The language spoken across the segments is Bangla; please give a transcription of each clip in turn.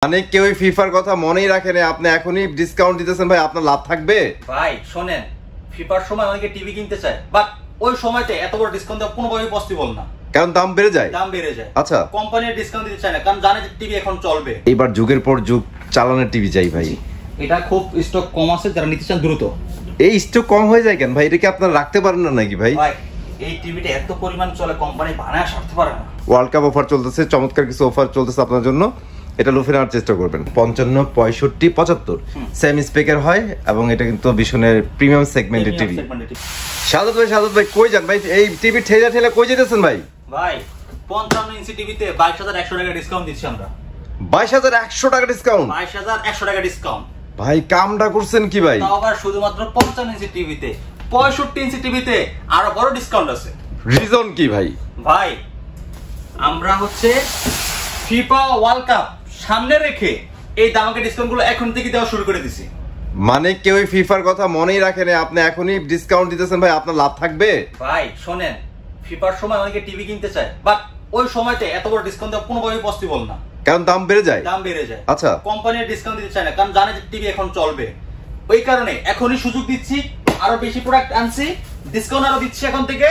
মানে কেউ ফিফার কথা মনেই রাখে না, আপনি এখনই ডিসকাউন্ট দিতেছেন ভাই, আপনার লাভ থাকবে ভাই। শোনেন, ফিফার সময় অনেকে টিভি কিনতে চায়, বাট ওই সময়তে এত বড় ডিসকাউন্ট দেওয়া কোনোভাবেই পসিবল না, কারণ দাম বেড়ে যায়। আচ্ছা, কোম্পানির ডিসকাউন্ট দিতে চায় না, কারণ জানে যে টিভি এখন চলবে। এবার যুগের পর যুগ চালানোর টিভি চাই ভাই। এটা খুব স্টক কম আছে, যারা নিতে চান দ্রুত। এই স্টক কম হয়ে যায় কেন ভাই? এটা কি আপনারা রাখতে পারেন না নাকি ভাই? এই টিভিটা এত পরিমাণ চলে, কোম্পানি বানায় সারতে পারে না। ওয়ার্ল্ড কাপ অফার চলতেছে, চমৎকার কিছু অফার চলতেছে আপনার জন্য, এটা লুফে নেওয়ার চেষ্টা করবেন। 55, 65, 75 সেম স্পেকের হয় এবং এটা কিন্তু ভীষণের প্রিমিয়াম সেগমেন্টের টিভি। সাদত ভাই কই যান ভাই? এই টিভি ঠেলা কই যেতেছেন ভাই? ভাই 55 ইঞ্চি টিভিতে 22,100 টাকা ডিসকাউন্ট দিচ্ছি আমরা। 22,100 টাকা ডিসকাউন্ট? 22,100 টাকা ডিসকাউন্ট ভাই, কামটা করছেন কি ভাই? তাও আবার শুধুমাত্র 55 ইঞ্চি টিভিতে। 65 ইঞ্চি টিভিতে আরো বড় ডিসকাউন্ট আছে। রিজন কি ভাই? ভাই আমরা হচ্ছে ফিফা ওয়ার্ল্ড কাপ সামনে রেখে এই দামাকে ডিসকাউন্ট গুলো এখন থেকে দেওয়া শুরু করে দিছি। মানে কেউ ফিফার কথা মনেই রাখে না, আপনি এখনই ডিসকাউন্ট দিতেছেন ভাই, আপনার লাভ থাকবে। ভাই শোনেন, ফিফার সময় অনেকে টিভি কিনতে চায়, বাট ওই সময়তে এত বড় ডিসকাউন্ট দেওয়া কোনোভাবেই পসিবল না, কারণ দাম বেড়ে যায়। আচ্ছা, কোম্পানির ডিসকাউন্ট দিতে চায় না, কারণ জানে যে টিভি এখন চলবে। ওই কারণে এখনই সুযোগ দিচ্ছি, আরো বেশি প্রোডাক্ট আনছি, ডিসকাউন্ট আরো দিচ্ছি এখন থেকে,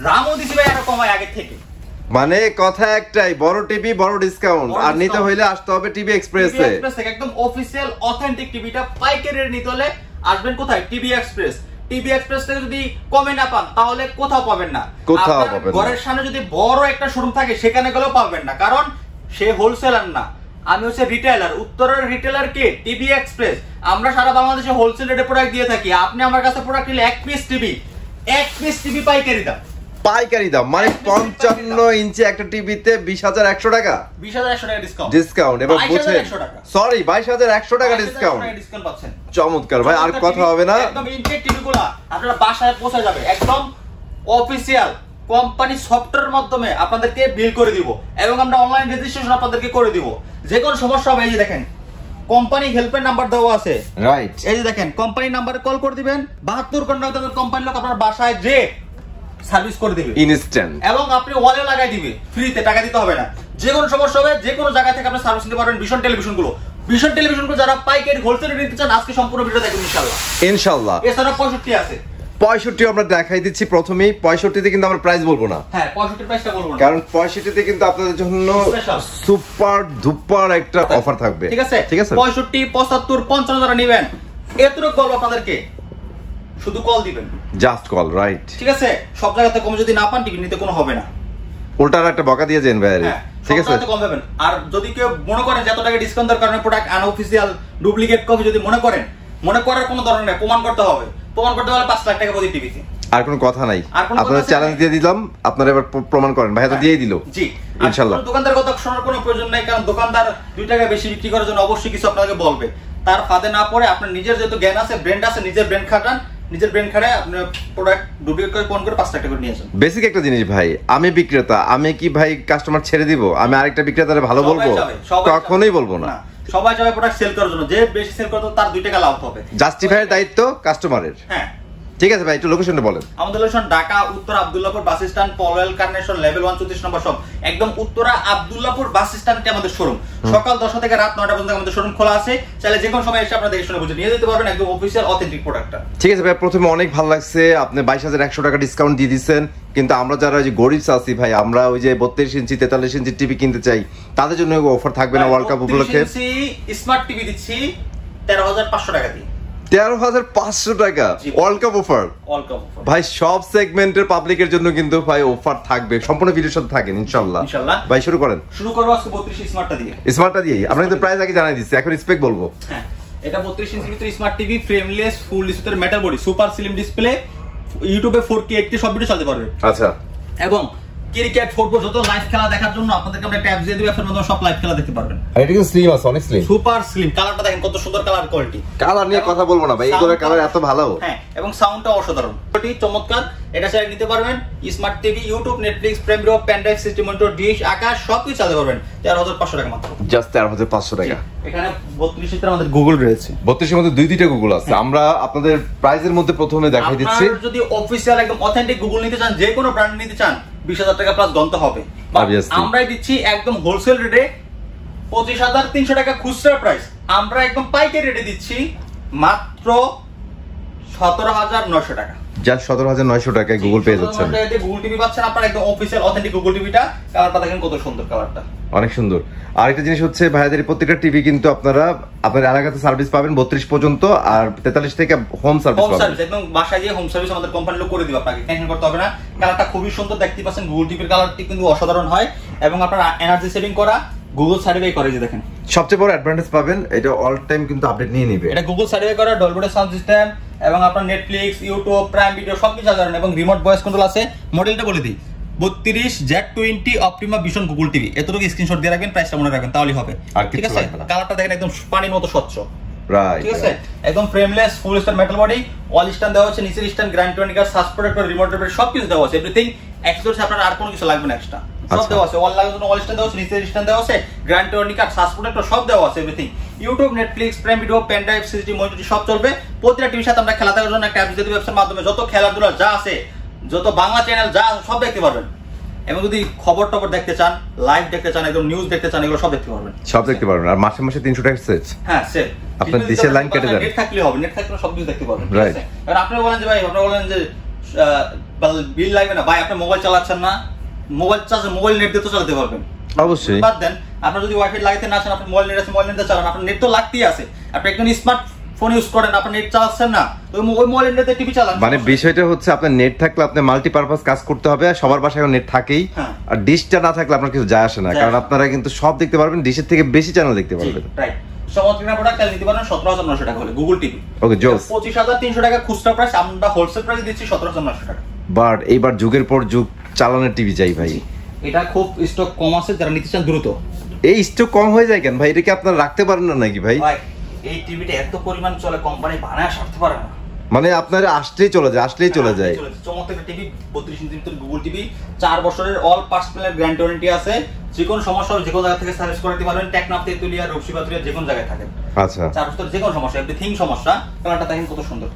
দামও দিচ্ছি ভাই আরো কমায় আগে থেকে। মানে কথা একটাই, বড় টিভি বড় ডিসকাউন্ট। আর নিতে হইলে আসতে হবে টিভি এক্সপ্রেসে। একদম অফিশিয়াল অথেন্টিক টিভিটা পাইকারি নিতে হলে আসবেন কোথায়? TV express. টিভি এক্সপ্রেস থেকে যদি কমে না পান তাহলে কোথাও পাবেন না। ঘরের সামনে যদি বড় একটা শোরুম থাকে সেখানে গেলেও পাবেন না, কারণ সে হোলসেলার না, আমি হচ্ছে রিটেলার। উত্তরের রিটেলার কে? TV express. আমরা সারা বাংলাদেশে হোলসেল রেটে প্রোডাক্ট দিয়ে থাকি। আপনি আমার কাছে প্রোডাক্ট নিলে এক পিস টিভি পাইকারি দাম মানে 55 ইঞ্চি একটা টিভিতে 20,100 টাকা। 20,100 টাকা ডিসকাউন্ট। এবার বুঝছেন, সরি 22,100 টাকা ডিসকাউন্ট পাচ্ছেন। চমৎকার ভাই, আর কথা হবে না। একদম ইনটেক টিভিগুলো আপনারা বাসায় পৌঁছে যাবে, একদম অফিশিয়াল কোম্পানি সফটওয়্যারের মাধ্যমে আপনাদেরকে বিল করে দিব, এবং আমরা অনলাইন রেজিস্ট্রেশন আপনাদেরকে করে দিব। যে কোনো সমস্যা হবে, এই যে দেখেন কোম্পানি হেল্পলাইন নাম্বার দেওয়া আছে, রাইট? এই যে দেখেন কোম্পানি নাম্বারে কল করে দিবেন, 72 ঘন্টার ভিতরে কোম্পানি লোক আপনার বাসায় যে সার্ভিস করে দিবে ইনস্ট্যান্ট, এবং আপনি ওয়ালে লাগাই দিবে, ফ্রিতে, টাকা দিতে হবে না। যে কোনো সমস্যা হবে যে কোনো জায়গা থেকে আপনি সার্ভিস নিতে পারবেন। ভীষণ টেলিভিশনগুলো যারা পাইকারি হোলসেল নিতে চান, আজকে সম্পূর্ণ ভিডিও দেখুন ইনশাআল্লাহ। এছাড়া 65 আছে, 65 আমরা দেখাই দিচ্ছি প্রথমেই। 65 কিন্তু আমরা প্রাইস বলবো না। হ্যাঁ, 65 প্রাইসটা বলবো না, কারণ 65 কিন্তু আপনাদের জন্য সুপার ডুপার একটা অফার থাকবে। ঠিক আছে 65, 75, 55 যারা নেবেন, এতটুকু বলবো আপনাদেরকে, শুধু কল দিবেন, জাস্ট কল, রাইট? ঠিক আছে। সব জায়গাতে কম যদি না পান, টিভি নিতে কোনো হবে না, উল্টার একটা বকা দিয়ে যান ভাই। ঠিক আছে, কম পাবেন। আর যদি কেউ মনে করেন যে এত টাকা ডিসকাউন্টের কারণে প্রোডাক্ট আনঅফিশিয়াল ডুপ্লিকেট কপি, যদি মনে করার কোনো দরকার নেই, প্রমাণ করতে হলে 5 লাখ টাকা প্রতি টিভিতে। আর কোনো কথা নাই, আপনাদের চ্যালেঞ্জ দিয়ে দিলাম, আপনারা এবার প্রমাণ করেন। ভাই তো দিয়েই দিল, জি ইনশাআল্লাহ। দোকানদার কথা শোনার কোনো প্রয়োজন নাই, কারণ দোকানদার 2 টাকা বেশি বিক্রি করার জন্য অবশ্যই কিছু আপনাকে বলবে। তার ফাঁদে না পড়ে আপনার নিজের যেহেতু জ্ঞান আছে, ব্র্যান্ড আছে, নিজের ব্র্যান্ড খাটান, নিজের ব্র্যান্ড খাটায় আপনি প্রোডাক্ট ডুপ্লিকেট করে ফোন করে 5 লাখ টাকা করে নিয়ে আসেন। বেসিক একটা জিনিস ভাই, আমি বিক্রেতা, আমি কি ভাই কাস্টমার ছেড়ে দিব? আমি আরেকটা বিক্রেতারে ভালো বলবো? কখনোই বলবো না। সবাই চাবে প্রোডাক্ট সেল করার জন্য, যে বেশি সেল করতে তার 2 টাকা লাভ হবে। জাস্টিফাইয়ের দায়িত্ব কাস্টমারের। হ্যাঁ, ঠিক আছে ভাই, একটু লোকেশনটা বলেন। আমাদের লোকেশন ঢাকা উত্তর Abdullahpur bus stand, Polwel carnation, level 1 34 নম্বর শপ, একদম উত্তরা আব্দুল্লাহপুর বাস স্ট্যান্ডে আমাদের শোরুম। সকাল 10টা থেকে রাত 9টা পর্যন্ত আমাদের শোরুম খোলা আছে। চাইলে যে কোনো সময় এসে আপনারা দেখে শুনে বুঝে নিয়ে যেতে পারবেন, একদম অফিশিয়াল অথেন্টিক প্রোডাক্টটা। ঠিক আছে ভাই, প্রথমে অনেক ভালো লাগছে, আপনি 22,100 টাকা ডিসকাউন্ট দিয়ে দিচ্ছেন, কিন্তু আমরা যারা ওই যে গরিব আছি ভাই, আমরা ওই যে 32 ইঞ্চি 43 ইঞ্চি টিভি কিনতে চাই, তাদের জন্য অফার থাকবে না ওয়ার্ল্ড কাপ উপলক্ষে? স্মার্ট টিভি দিচ্ছি 13,500 টাকা দিয়ে। 13,500 টাকা ওয়ার্ল্ড কাপ অফার ভাই, সব সেগমেন্টের পাবলিকের জন্য কিন্তু ভাই অফার থাকবে, সম্পূর্ণ ভিডিওর সাথে থাকেন ইনশাআল্লাহ। ভাই শুরু করেন। শুরু করব আজকে 32 স্মার্টটা দিয়ে। আমরা কিন্তু প্রাইস আগে জানাই দিচ্ছি, এখন স্পেক বলবো। হ্যাঁ, এটা 32 ইঞ্চির ভিতরে smart TV, frameless, full display, metal body, super slim display, ইউটিউবে 4K 80 সব ভিডিও চালাতে পারবে। আচ্ছা, এবং ক্রিকেট, ফুটবল যত লাইভ খেলা দেখার জন্য আপনাদেরকে আমরা ট্যাব দিয়ে দিব, আপনারা মধ্যে সব লাইভ খেলা দেখতে পারবেন। আর এটা কিন্তু স্লিম আছে, অনেক স্লিম, সুপার স্লিম। কালারটা দেখেন কত সুন্দর কালার কোয়ালিটি। কালার নিয়ে কথা বলবো না ভাই, এই ধরনের কালার এত ভালো। হ্যাঁ, এবং সাউন্ডটা অসাধারণ, এটি চমৎকার। এটা চাইলে নিতে পারবেন। Smart TV, YouTube, Netflix, Prime Video, pen drive, system monitor, dish, Akash সবকিছু চালাতে পারবেন 13,500 টাকা মাত্র। জাস্ট 13,500 টাকা। এখানে 32 ইঞ্চির আমাদের গুগল রয়েছে, 32 এর মধ্যে 2-2টা গুগল আছে। আমরা আপনাদের প্রাইসের মধ্যে প্রথমে দেখাই দিচ্ছি। আপনারা যদি অফিশিয়াল একদম অথেন্টিক গুগল নিতে চান, যে কোনো ব্র্যান্ড নিতে চান, 20,000 টাকা প্লাস গন্ত হবে। আমরাই দিচ্ছি একদম হোলসেল রেটে 25,300 টাকা খুচরা প্রাইস, আমরা একদম পাইকারি রেটে দিচ্ছি মাত্র 17,900 টাকা। জাস্ট 17,900 টাকায় গুগল পেয়ে যাচ্ছেন। গুগল টিভি পাচ্ছেন আপনারা একদম অফিশিয়াল অথেন্টিক গুগল টিভিটা। কালারটা দেখেন কত সুন্দর, কালারটা অনেক সুন্দর। আরেকটা জিনিস হচ্ছে ভাইয়াদের প্রত্যেকটা টিভি কিন্তু আপনারা আপনার এলাকাতে সার্ভিস পাবেন 32 পর্যন্ত, আর 43 থেকে হোম সার্ভিস পাবেন। একদম বাসায় গিয়ে হোম সার্ভিস আমাদের কোম্পানি লোক করে দিবে, আপনাকে টেনশন করতে হবে না। কালারটা খুবই সুন্দর, দেখতে পাচ্ছেন গুগল টিভির কালারটি কিন্তু অসাধারণ হয়, এবং আপনার এনার্জি সেটিং করা, গুগল সার্টিফাই করে, যে দেখেন সবচেয়ে বড় অ্যাডভান্টেজ পাবেন, এটা অল টাইম কিন্তু আপডেট নিয়ে নেবে। এটা গুগল সার্টিফাই করা, ডলবি সাউন্ড সিস্টেম, এবং আপনার নেটফ্লিক্স, ইউটিউব, প্রাইম ভিডিও সবকিছু আছে, এবং রিমোট ভয়েস কন্ট্রোল আছে। মডেলটা বলে দিই 32Z20 Optima vision Google TV. এতটুকু স্ক্রিনশট দিয়ে রাখবেন, প্রাইসটা মনে রাখবেন, তাহলেই হবে। ঠিক আছে, কালারটা দেখেন একদম পানির মতো স্বচ্ছ, ঠিক আছে, একদম frameless, full star metal body, wall stand দেওয়া আছে, নিচের স্ট্যান্ড, গ্র্যান্ড টোনিকার, সাস প্রোটেক্টর, রিমোট কন্ট্রোল সবকিছু দেওয়া আছে, এভরিথিং এক্সট্রা। আপনার আর কোনো কিছু লাগবে না এক্সট্রা, সব দেওয়া আছে। অল লাগানোর জন্য অল স্ট্যান্ড দেওয়া আছে, নিচের স্ট্যান্ড দেওয়া আছে, গ্র্যান্ড টোনিকার, সাস প্রোটেক্টর সব দেওয়া আছে, everything. YouTube, Netflix, Prime Video, pen drive, CCD, monitor সব চলবে। প্রতিটা টিভির সাথে আমরা খেলা দেখার জন্য একটা অ্যাপ দিয়ে দেব, অ্যাপসের মাধ্যমে যত খেলাধুলা যা আছে, যত বাংলা চ্যানেল যা সব দেখতে পারবেন। এবং যদি খবর টবর দেখতে চান, লাইভ দেখতে চান, একদম নিউজ দেখতে চান, এগুলো সব দেখতে পারবেন, সব দেখতে পারবেন। আর মাসে মাসে 300 টাকা সেট। হ্যাঁ সেট, আপনার দেশের লাইন কেটে যাবে, নেট থাকলে হবে, নেট থাকলে সব কিছু দেখতে পারবেন, ঠিক আছে। আর আপনি বলেন যে ভাই, আপনি বলেন যে বিল লাগবে না, ভাই আপনি মোবাইল চালাচ্ছেন না, মোবাইল চার্জ, মোবাইল নেট দিয়ে তো চালাতে পারবেন, অবশ্যই। বাদ দেন, আপনি যদি ওয়াইফাই লাগাতে না চান, আপনি মোবাইল নেট আছে, মোবাইল নেট দিয়ে চালান, আপনার নেট তো লাগতেই আছে। আপনি একজন স্মার্ট ফোন ইউজ করেন, আপনি নেট চালাচ্ছেন না, তো ওই মোবাইল নেটে টিভি চালান। মানে বিষয়টা হচ্ছে আপনার নেট থাকলে আপনি মাল্টিপারপাস কাজ করতে হবে, সবার বাসায় নেট থাকেই। আর ডিশটা না থাকলে আপনার কিছু যায় আসে না, কারণ আপনারা কিন্তু সব দেখতে পারবেন, ডিশের থেকে বেশি চ্যানেল দেখতে পারবেন। রাইট, চমৎকার প্রোডাক্ট নিতে পারেন 17,900 টাকা হলে গুগল টিভি। ওকে, জোস। 25,300 টাকা খুচরা প্রাইস, আমরা হোলসেল প্রাইস দিচ্ছি 17,900 টাকা। বাট এইবার যুগের পর যুগ চালানোর টিভি চাই ভাই। এটা খুব স্টক কম আছে, যারা নিতে চান দ্রুত। এই স্টক কম হয়ে যায় কেন ভাই? এটা কি আপনারা রাখতে পারেন না নাকি ভাই? এই টিভিটা এত পরিমাণ চলে, কোম্পানি বানায় সারতে পারে না, মানে আপনারা আসলেই চলে যায়, আসলেই চলে যায়। চমৎকার টিভি, 32 ইঞ্চির ভিতরে গুগল টিভি, 4 বছরের all parts player guarantee warranty আছে। যে কোনো সমস্যা যে কোনো জায়গা থেকে সার্ভিস করাতে পারবেন, টেকনাফ, তেতুলিয়া, রূপসীবাতুলিয়া, যে কোনো জায়গায় থাকেন। আচ্ছা, 4 বছর যে কোনো সমস্যা, এভরিথিং সমস্যা। কালারটা দেখেন কত সুন্দর,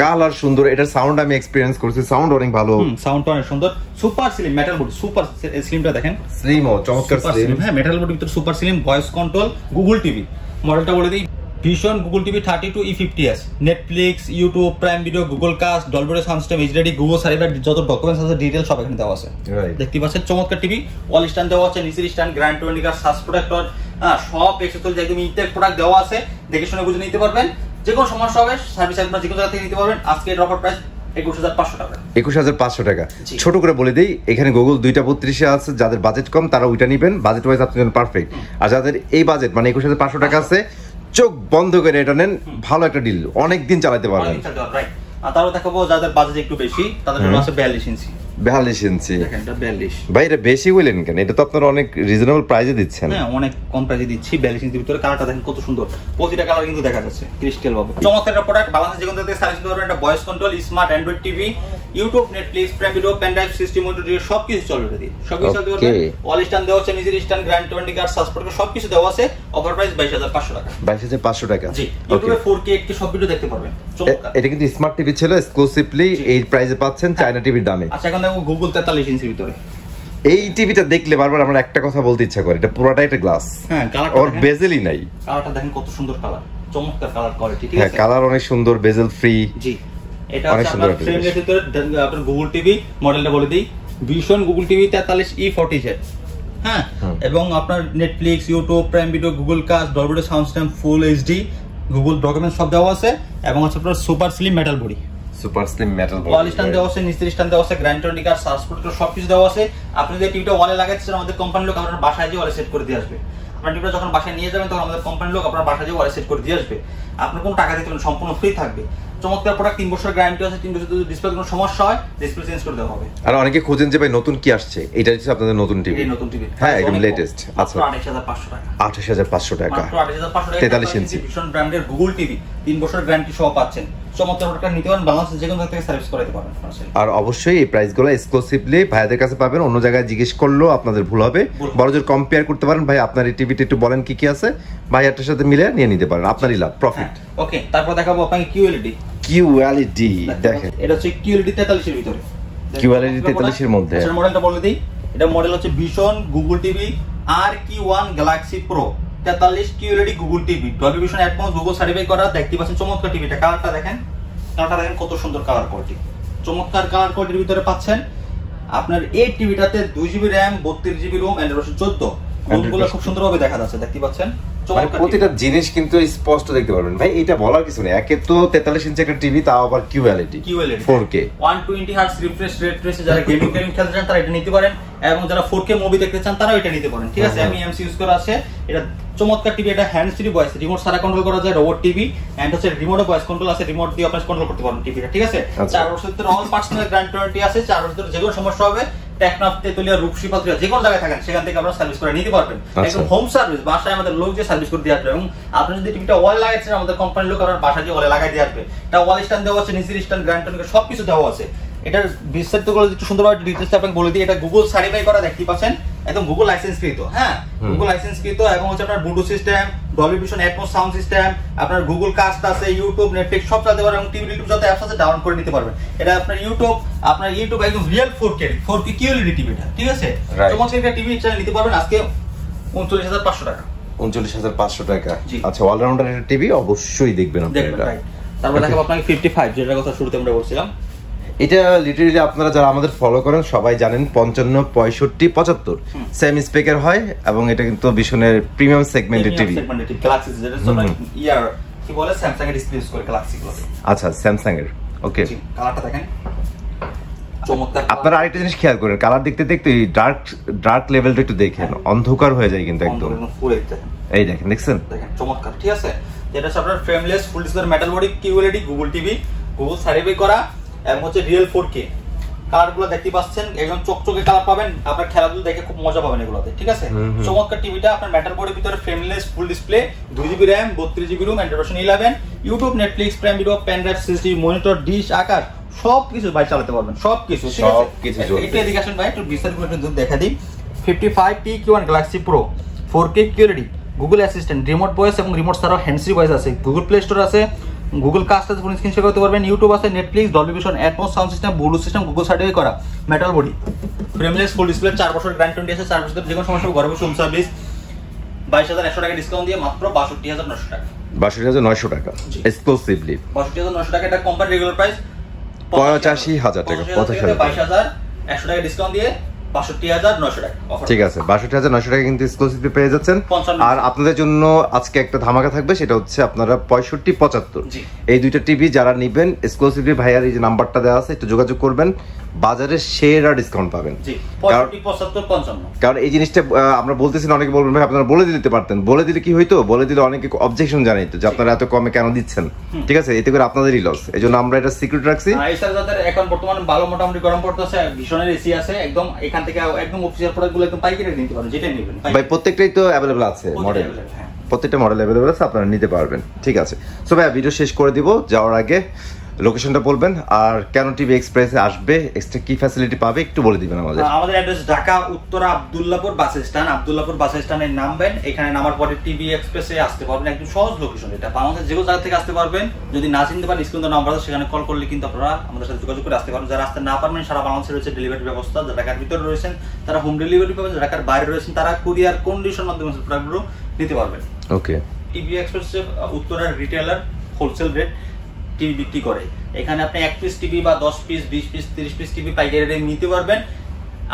কালার সুন্দর, এটার সাউন্ড আমি এক্সপেরিয়েন্স করেছি, সাউন্ড অনেক ভালো, সাউন্ডটা অনেক সুন্দর। Super slim metal body, super স্লিমটা দেখেন, স্লিম ও চমৎকার স্লিম। হ্যাঁ, মেটাল বডির ভিতরে super slim, voice control, Google TV. মডেলটা বলে দিই, Vision Google TV 32E50s, Netflix, YouTube, Prime Video, Google Cast, Dolby sound system, HD, Google certified, যত ডকুমেন্টস আছে ডিটেইলস সব এখানে দেওয়া আছে। দেখতে পাচ্ছেন চমৎকার টিভি, অল স্ট্যান্ড দেওয়া আছে, নিচের স্ট্যান্ড, গ্র্যান্ড টোনিকার, সাস প্রোটেক্টর, সব এক্সেসরিজ একদম ইনটেক প্রোডাক্ট দেওয়া আছে। দেখে শুনে বুঝে নিতে পারবেন, যে কোনো সমস্যা হবে সার্ভিস আপনারা যে কোনো জায়গা থেকে নিতে পারবেন। আজকে এর অফার প্রাইস 21,500 টাকা। 21,500 টাকা। ছোট করে বলে দিই, এখানে গুগল 2টা 32 আছে, যাদের বাজেট কম তারা ওইটা নেবেন, বাজেট ওয়াইজ আপনার জন্য পারফেক্ট। আর যাদের এই বাজেট মানে 21,500 টাকা আছে, চোখ বন্ধ করে এটা নেন, ভালো একটা ডিল, অনেক দিন চালাতে পারবেন। আর তারও দেখাবো যাদের বাজেট একটু বেশি, তাদের জন্য আছে 42 ইঞ্চি। 42 ইঞ্চি দেখেন, এটা 42। ভাই এটা বেশি বলেন কেন? এটা তো আপনারা অনেক রিজনেবল প্রাইসে দিচ্ছেন। হ্যাঁ, অনেক কম প্রাইসে দিচ্ছি। 42 ইঞ্চির ভিতরে কালারটা দেখেন কত সুন্দর, প্রতিটা কালার কিন্তু দেখা যাচ্ছে ক্রিস্টাল ভাবে। চমৎকার একটা প্রোডাক্ট, বাংলাদেশ যে কোনো থেকে সার্ভিস দিতে পারবেন। এটা voice control, smart Android TV, YouTube, Netflix, Prime Video, pen drive, system, monitor সবকিছু চলবে এটা দিয়ে, সবকিছু চলতে পারবে। অল স্ট্যান্ড দেওয়া আছে, নিচের stand, grand twenty card, support সবকিছু দেওয়া আছে। অফার প্রাইস 22,500 টাকা। 22,500 টাকা। জি, ইউটিউবে 4K 8K সব ভিডিও দেখতে পারবেন। চমৎকার। এটা কিন্তু স্মার্ট টিভি ছিল, এক্সক্লুসিভলি এই প্রাইসে পাচ্ছেন চায়না টিভির দামে। আচ্ছা, এখন দেখো গুগল 43 ইঞ্চির ভিতরে। এই টিভিটা দেখলে বারবার আমার একটা কথা বলতে ইচ্ছা করে, এটা পুরোটাই একটা গ্লাস। হ্যাঁ, কালারটা ওর বেজেলই নাই। কালারটা দেখেন কত সুন্দর কালার, চমৎকার কালার কোয়ালিটি, ঠিক আছে। হ্যাঁ, কালার অনেক সুন্দর, বেজেল ফ্রি। জি, এটা হচ্ছে আপনার ফ্রেমের ভিতরে আপনার গুগল টিভি। মডেলটা বলে দিই, ভিশন গুগল টিভি 43E40Z। হ্যাঁ, এবং আপনার Netflix, YouTube, Prime Video, Google Cast, Dolby sound system, full HD, Google documents সব দেওয়া আছে। এবং হচ্ছে আপনার super slim metal body, super slim metal body, wall stand দেওয়া আছে, নিচের স্ট্যান্ড দেওয়া আছে, গ্র্যান্ড টোনিকার, সার্চ প্রোটেক্টর সবকিছু দেওয়া আছে। আপনি যদি টিভিটা ওয়ালে লাগাচ্ছেন, আমাদের কোম্পানির লোক আপনার বাসায় গিয়ে ওয়ালে সেট করে দিয়ে আসবে। আপনার টিভিটা যখন বাসায় নিয়ে যাবেন, তখন আমাদের কোম্পানির লোক আপনার বাসায় গিয়ে ওয়ালে সেট করে দিয়ে আসবে। আপনার কোনো টাকা দিতে হবে না, সম্পূর্ণ ফ্রি থাকবে। চমৎকার প্রোডাক্ট, 3 বছর গ্যারান্টি আছে। 3 বছর যদি ডিসপ্লে কোনো সমস্যা হয়, ডিসপ্লে চেঞ্জ করে দেওয়া হবে। আর অনেকে খোঁজেন যে ভাই নতুন কি আসছে, এটা হচ্ছে আপনাদের নতুন টিভি। এই নতুন টিভি, হ্যাঁ, একদম লেটেস্ট। আচ্ছা, 28,500 টাকা। 28,500 টাকা, মাত্র 28,500 টাকা। 43 ইঞ্চি ভিশন ব্র্যান্ডের গুগল টিভি, 3 বছর গ্যারান্টি সহ পাচ্ছেন। চমৎকার প্রোডাক্ট নিতে পারেন, বাংলাদেশে যে কোনো থেকে সার্ভিস করাতে পারবেন। আর অবশ্যই এই প্রাইসগুলো এক্সক্লুসিভলি ভাইয়াদের কাছে পাবেন, অন্য জায়গায় জিজ্ঞেস করলেও আপনাদের ভুল হবে। বড়জোর কম্পেয়ার করতে পারেন, ভাই আপনার এই টিভিটা একটু বলেন কি কি আছে, ভাইয়াটার সাথে মিলে নিয়ে নিতে পারেন, আপনারই লাভ, প্রফিট। ওকে, তারপর দেখাবো আপনাকে কিউএলইডি। কিউএলইডি দেখেন, এটা হচ্ছে কিউএলইডি 43 এর ভিতরে। কিউএলইডি 43 এর মধ্যে। আচ্ছা, মডেলটা বলে দিই, এটা মডেল হচ্ছে vision Google TV RQ1 Galaxy pro 43 QLED Google TV, Dolby Vision atoms Google certify করা। দেখতে পাচ্ছেন চমৎকার টিভিটা, কালারটা দেখেন কত সুন্দর কালার কোয়ালিটি, চমৎকার কালার কোয়ালিটির ভিতরে পাচ্ছেন। আপনার এই টিভিটাতে 2GB RAM, 32GB ROM, Android 14 রুমগুলো খুব সুন্দরভাবে দেখা যাচ্ছে, দেখতে পাচ্ছেন। প্রতিটা জিনিস কিন্তু স্পষ্ট দেখতে পারবেন ভাই, এটা বলার কিছু নেই। একে তো 43 ইঞ্চি একটা টিভি, তাও আবার QLED 4K 120 হার্টজ রিফ্রেশ রেটে যারা গেমিং খেলতে চান তারা এটা নিতে পারেন, এবং যারা 4K মুভি দেখতে চান তারাও এটা নিতে পারেন, ঠিক আছে। MEMC ইউজ করা আছে। এটা চমৎকার টিভি, এটা হ্যান্ড ফ্রি ভয়েস, রিমোট ছাড়া কন্ট্রোল করা যায়, রোবট টিভি। এন্ড হচ্ছে রিমোট ভয়েস কন্ট্রোল আছে, রিমোট দিয়ে আপনি কন্ট্রোল করতে পারবেন টিভিটা, ঠিক আছে। 4 বছর ধরে অল পার্সোনাল গ্যারান্টি আছে। 4 বছর ধরে যে কোনো সমস্যা হবে টেকনাফ, তেতুলিয়া, রূপসী, পাতুলিয়া যে কোনো জায়গায় থাকেন সেখান থেকে আপনারা সার্ভিস করে নিতে পারবেন। একদম হোম সার্ভিস, বাসায় আমাদের লোক যে সার্ভিস করে দিয়ে আসবে। এবং আপনি যদি টিভিটা ওয়াল লাগাইছেন, আমাদের কোম্পানির লোক আপনার বাসায় যে ওয়ালে লাগাই দিয়ে আসবে। এটা ওয়াল স্ট্যান্ড দেওয়া আছে, নিচের স্ট্যান্ড, গ্যারান্টি সবকিছু দেওয়া আছে। এটার বিস্তারিতগুলো একটু সুন্দরভাবে ডিটেইলস আপনাকে বলে দিই। এটা গুগল সার্টিফাই করা, দেখতে পাচ্ছেন একদম গুগল লাইসেন্সকৃত, হ্যাঁ গুগল লাইসেন্সকৃত। এবং হচ্ছে আপনার Bluetooth system, Dolby Vision Atmos sound system, আপনার গুগল কাস্ট আছে, ইউটিউব, নেটফ্লিক্স সব চালাতে পারবেন, এবং টিভি যত অ্যাপস আছে ডাউনলোড করে নিতে পারবেন। এটা আপনার ইউটিউব একদম রিয়েল 4K QLED টিভিটা, ঠিক আছে। চমৎকার একটা টিভি চ্যানেল নিতে পারবেন আজকে 39,500 টাকা। 39,500 টাকা। আচ্ছা, অলরাউন্ডার একটা টিভি অবশ্যই দেখবেন আপনারা। তারপর দেখাবো আপনাকে 55, যেটার কথা শুরুতে আমরা বলছিলাম। এটা লিটারালি আপনারা যারা আমাদের ফলো করেন সবাই জানেন 55, 65, 75 সেম স্পেকের হয়, এবং এটা কিন্তু ভীষণের প্রিমিয়াম সেগমেন্টের টিভি। গ্যালাক্সি যেটা হচ্ছে ইয়ার কি বলে, স্যামসাং এর ডিসপ্লে ইউজ করে গ্যালাক্সি গুলো। আচ্ছা, স্যামসাং এর। ওকে, কালারটা দেখেন চমৎকার। আপনারা আরেকটা জিনিস খেয়াল করেন, কালার দেখতে দেখতে ডার্ক লেভেলটা একটু দেখেন, অন্ধকার হয়ে যায় কিন্তু একদম। এই দেখেন, দেখছেন চমৎকার, ঠিক আছে। যেটা হচ্ছে আপনার frameless full display metal body QLED Google TV, Google certify করা, এবং হচ্ছে রিয়েল 4K। কালারগুলো দেখতে পাচ্ছেন একদম চকচকে কালার পাবেন, আপনার খেলাধুলা দেখে খুব মজা পাবেন এগুলোতে, ঠিক আছে। চমৎকার টিভিটা আপনার মেটাল বডির ভিতরে frameless full display, 2GB RAM, 32GB ROM, Android 11, YouTube, Netflix, Prime Video, pen drive, CCTV, monitor, dish, আকার সবকিছু ভাই চালাতে পারবেন, সবকিছু, ঠিক আছে। এটা এদিকে আসেন ভাই, একটু বিস্তারিত একটু দেখা দিই। 55 TQ1 Galaxy Pro 4K QLED, Google Assistant, remote voice এবং রিমোট ছাড়াও হ্যান্ড ফ্রি ভয়েস আছে, গুগল প্লে স্টোর আছে, গুগল কাস্ট আছে, ফোন স্ক্রিন শেয়ার করতে পারবেন, ইউটিউব আছে, Netflix, Dolby Vision Atmos sound system, Bluetooth system, Google certify করা, metal body, frameless full display, 4 বছর গ্যারান্টি আছে। 4 বছর যে কোনো সমস্যা ঘরে বসে হোম সার্ভিস। 22,100 টাকা ডিসকাউন্ট দিয়ে মাত্র 62,900 টাকা। 62,900 টাকা এক্সক্লুসিভলি। 62,900 টাকা, এটা কোম্পানি রেগুলার প্রাইস 85,000 টাকা। 22,100 টাকা ডিসকাউন্ট দিয়ে 62,900 টাকা। ঠিক আছে, 62,900 টাকা কিন্তু এক্সক্লুসিভলি পেয়ে যাচ্ছেন। আর আপনাদের জন্য আজকে একটা ধামাকা থাকবে, সেটা হচ্ছে আপনারা 65, 75 এই দুইটা টিভি যারা নেবেন এক্সক্লুসিভলি ভাইয়ার এই যে নাম্বারটা দেওয়া আছে একটু যোগাযোগ করবেন, বাজারে সেরা ডিসকাউন্ট পাবেন। কারণ এই জিনিসটা আমরা বলতেছি না, অনেকে বলবেন ভাই আপনারা বলে দিতে পারতেন, বলে দিলে কি হইতো, বলে দিলে অনেকে অবজেকশন জানাইতো যে আপনারা এত কমে কেন দিচ্ছেন, ঠিক আছে। এতে করে আপনাদেরই লস, এই জন্য আমরা এটা সিক্রেট রাখছি। এখন বর্তমানে ভালো মোটামুটি গরম পড়তেছে, ভীষণের এসি আছে, একদম এখান থেকে একদম অফিসিয়াল প্রোডাক্টগুলো একদম পাইকারি নিতে পারেন, যেটা নেবেন ভাই প্রত্যেকটাই তো অ্যাভেলেবল আছে মডেল, প্রত্যেকটা মডেল অ্যাভেলেবল আছে, আপনারা নিতে পারবেন, ঠিক আছে। সো ভাই ভিডিও শেষ করে দিব, যাওয়ার আগে লোকেশনটা বলবেন, আর কেন টিভি এক্সপ্রেসে আসবে, এক্সট্রা কি ফ্যাসিলিটি পাবে একটু বলে দিবেন আমাদের। আমাদের address Dhaka Uttara Abdullahpur bus stand, Abdullahpur bus স্ট্যান্ডে নামবেন, এখানে নামার পরে টিভি এক্সপ্রেসে আসতে পারবেন, একদম সহজ লোকেশন এটা। আমাদের যে কোনো জায়গা থেকে আসতে পারবেন, যদি না চিনতে পারেন স্ক্রিনে নাম্বার আছে সেখানে কল করলে কিন্তু আপনারা আমাদের সাথে যোগাযোগ করে আসতে পারবেন। যারা আসতে না পারবেন সারা বাংলাদেশে রয়েছে ডেলিভারি ব্যবস্থা, যারা ঢাকার ভিতরে রয়েছেন তারা হোম ডেলিভারি পাবেন, যারা ঢাকার বাইরে রয়েছেন তারা কুরিয়ার কন্ডিশন মাধ্যমে প্রোডাক্টগুলো নিতে পারবেন। ওকে, টিভি এক্সপ্রেসে উত্তরার রিটেলার হোলসেল রেট টিভি বিক্রি করে, এখানে আপনি 1 পিস টিভি বা 10 পিস, 20 পিস, 30 পিস টিভি পাইকারি রেটে নিতে পারবেন।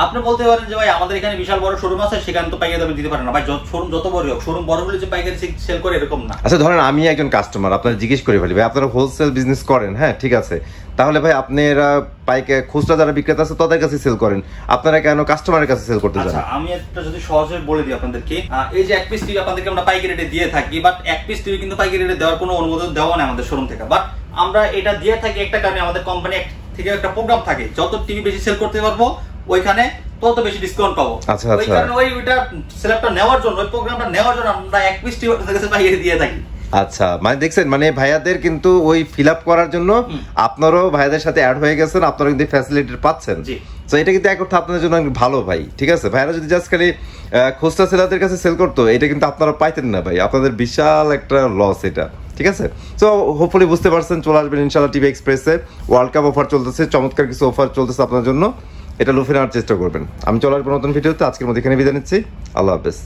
আপনি বলতে পারেন যে ভাই আমাদের এখানে বিশাল বড় শোরুম আছে, সেখানে তো পাইকারি দামে দিতে পারেন না। ভাই শোরুম যত বড় হোক, শোরুম বড় হলে যে পাইকারি সেল করে এরকম না। আচ্ছা ধরেন আমি একজন কাস্টমার, আপনারা জিজ্ঞেস করে ফেলি ভাই আপনারা হোলসেল বিজনেস করেন, হ্যাঁ ঠিক আছে, তাহলে ভাই আপনারা পাইকারি খুচরা যারা বিক্রেতা আছে তাদের কাছে সেল করেন, আপনারা কেন কাস্টমারের কাছে সেল করতে যান? আচ্ছা আমি একটা যদি সহজে বলে দিই আপনাদেরকে, এই যে 1 পিস টিভি আপনাদেরকে আমরা পাইকারি রেটে দিয়ে থাকি, বাট 1 পিস টিভি কিন্তু পাইকারি রেটে দেওয়ার কোনো অনুমোদন দেওয়া নেই আমাদের শোরুম থেকে। বাট আমরা এটা দিয়ে থাকি একটা কারণে, আমাদের কোম্পানি থেকে একটা প্রোগ্রাম থাকে, যত টিভি বেশি সেল করতে পারবো ওইখানে তত বেশি ডিসকাউন্ট পাবো। আচ্ছা ওই কারণে ওইটা সেলটা নেওয়ার জন্য, ওই প্রোগ্রামটা নেওয়ার জন্য আমরা 1 পিস টিভি আপনাদের কাছে পাইকারি দিয়ে থাকি। আচ্ছা মানে দেখছেন, মানে ভাইয়াদের কিন্তু ওই ফিল আপ করার জন্য আপনারাও ভাইয়াদের সাথে অ্যাড হয়ে গেছেন, আপনারা কিন্তু ফ্যাসিলিটি পাচ্ছেন। তো এটা কিন্তু এক অর্থে আপনাদের জন্য ভালো ভাই, ঠিক আছে। ভাইয়ারা যদি জাস্ট খালি খুচরা সেলারদের কাছে সেল করতো, এটা কিন্তু আপনারা পাইতেন না ভাই, আপনাদের বিশাল একটা লস এটা, ঠিক আছে। তো হোপফুলি বুঝতে পারছেন, চলে আসবেন ইনশাআল্লাহ টিভি এক্সপ্রেসে। ওয়ার্ল্ড কাপ অফার চলতেছে, চমৎকার কিছু অফার চলতেছে আপনার জন্য, এটা লুফে নেওয়ার চেষ্টা করবেন। আমি চলে আসবো নতুন ভিডিওতে, আজকের মধ্যে এখানে বিদায় নিচ্ছি, আল্লাহ হাফেজ।